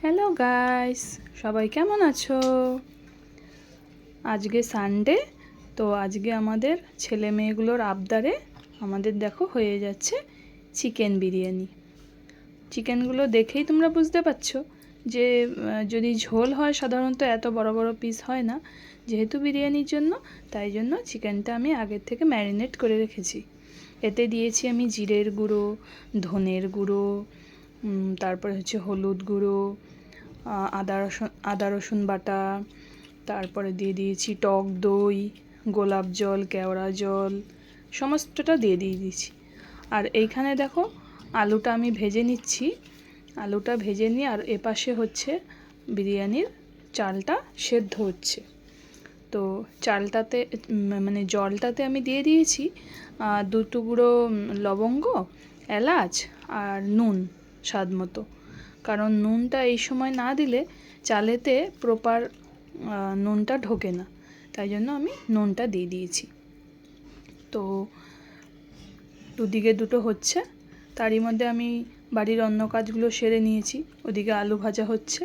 Hello guys, সবাই কেমন আছো? আজকে সানডে, তো আজকে আমাদের ছেলে মেয়েগুলোর আবদারে আমাদের দেখো হয়ে যাচ্ছে চিকেন বিরিয়ানি। চিকেনগুলো দেখেই তোমরা বুঝতে পারছো যে যদি ঝোল হয় সাধারণত এত বড় বড় পিস হয় না, যেহেতু বিরিয়ানির জন্য, তাই জন্য চিকেনটা আমি আগের থেকে ম্যারিনেট করে রেখেছি। এতে দিয়েছি আমি জিরের গুঁড়ো, ধনের গুঁড়ো, তারপরে হচ্ছে হলুদ গুঁড়ো, আদা রসুন বাটা, তারপরে দিয়ে দিয়েছি টক দই, গোলাপ জল, কেওড়া জল, সমস্তটা দিয়ে দিয়েছি। আর এইখানে দেখো আলুটা আমি ভেজে নিচ্ছি। আলুটা ভেজে নিয়ে আর এপাশে হচ্ছে বিরিয়ানির চালটা সেদ্ধ হচ্ছে। তো চালটাতে মানে জলটাতে আমি দিয়ে দিয়েছি 2 টুকরো লবঙ্গ, এলাচ আর নুন স্বাদ মতো। কারণ নুনটা এই সময় না দিলে চালেতে প্রপার নুনটা ঢোকে না, তাই জন্য আমি নুনটা দিয়ে দিয়েছি। তো দুদিকে দুটো হচ্ছে, তারই মধ্যে আমি বাড়ির অন্য কাজগুলো সেরে নিয়েছি। ওদিকে আলু ভাজা হচ্ছে,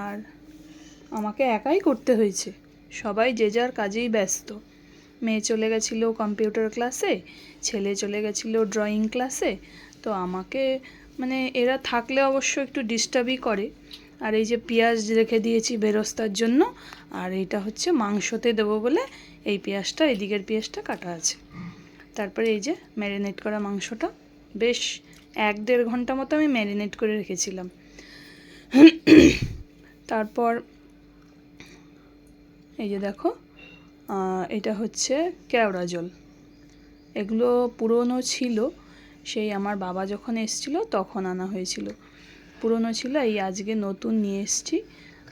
আর আমাকে একাই করতে হয়েছে। সবাই যে যার কাজেই ব্যস্ত। মেয়ে চলে গেছিলো কম্পিউটার ক্লাসে, ছেলে চলে গেছিলো ড্রয়িং ক্লাসে। তো আমাকে মানে এরা থাকলে অবশ্য একটু ডিস্টার্বই করে। আর এই যে পেঁয়াজ রেখে দিয়েছি বেরেস্তার জন্য, আর এইটা হচ্ছে মাংসতে দেবো বলে এই পেঁয়াজটা, এদিকের পেঁয়াজটা কাটা আছে। তারপরে এই যে ম্যারিনেট করা মাংসটা বেশ 1-1.5 ঘন্টা মতো আমি ম্যারিনেট করে রেখেছিলাম। তারপর এই যে দেখো, এটা হচ্ছে কেওড়া জল। এগুলো পুরনো ছিল, সেই আমার বাবা যখন এসেছিলো তখন আনা হয়েছিল। পুরনো ছিল, এই আজকে নতুন নিয়ে এসেছি।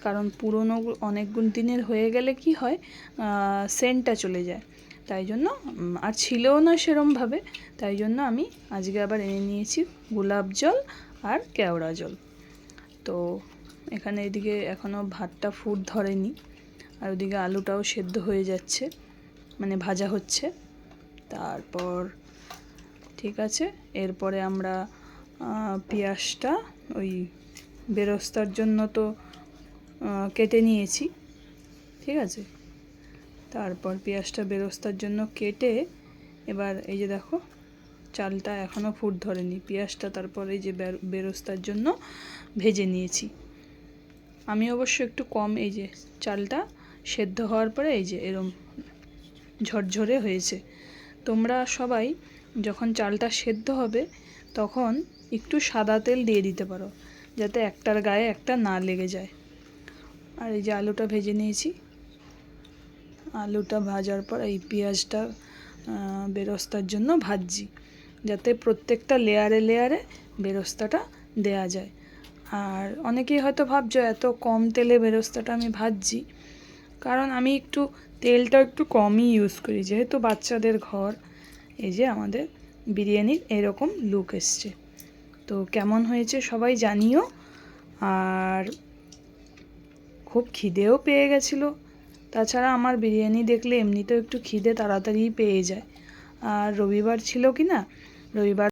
কারণ পুরনো অনেক দিনের হয়ে গেলে কি হয়, সেন্টটা চলে যায়, তাই জন্য আর ছিলও না সেরমভাবে। তাই জন্য আমি আজকে আবার এনে নিয়েছি গোলাপ জল আর কেওড়া জল। তো এখানে এদিকে এখনও ভাতটা ফুট ধরেনি, আর ওদিকে আলুটাও সেদ্ধ হয়ে যাচ্ছে, মানে ভাজা হচ্ছে। তারপর ঠিক আছে, এরপরে আমরা পেঁয়াজটা ওই বেরেস্তার জন্য তো কেটে নিয়েছি, ঠিক আছে। তারপর পেঁয়াজটা বেরেস্তার জন্য কেটে, এবার এই যে দেখো চালটা এখনও ফুট ধরেনি, পেঁয়াজটা তারপর এই যে বেরেস্তার জন্য ভেজে নিয়েছি। আমি অবশ্য একটু কম, এই যে চালটা সেদ্ধ হওয়ার পরে এই যে এরম ঝরঝরে হয়েছে। তোমরা সবাই যখন চালটা সেদ্ধ হবে তখন একটু সাদা তেল দিয়ে দিতে পারো, যাতে একটার গায়ে একটা না লেগে যায়। আর এই যে আলুটা ভেজে নিয়েছি, আলুটা ভাজার পর এই পেঁয়াজটা বেরেস্তার জন্য ভাজছি, যাতে প্রত্যেকটা লেয়ারে লেয়ারে বেরেস্তাটা দেয়া যায়। আর অনেকেই হয়তো ভাবছো এত কম তেলে বেরেস্তাটা আমি ভাজছি, কারণ আমি একটু তেলটা একটু কমই ইউজ করি, যেহেতু বাচ্চাদের ঘর। এই যে আমাদের বিরিয়ানির এরকম লুক এসছে। তো কেমন হয়েছে সবাই জানিও। আর খুব খিদেও পেয়ে গেছিলো। তাছাড়া আমার বিরিয়ানি দেখলে এমনিতেও একটু খিদে তাড়াতাড়ি পেয়ে যায়। আর রবিবার ছিল কি না, রবিবার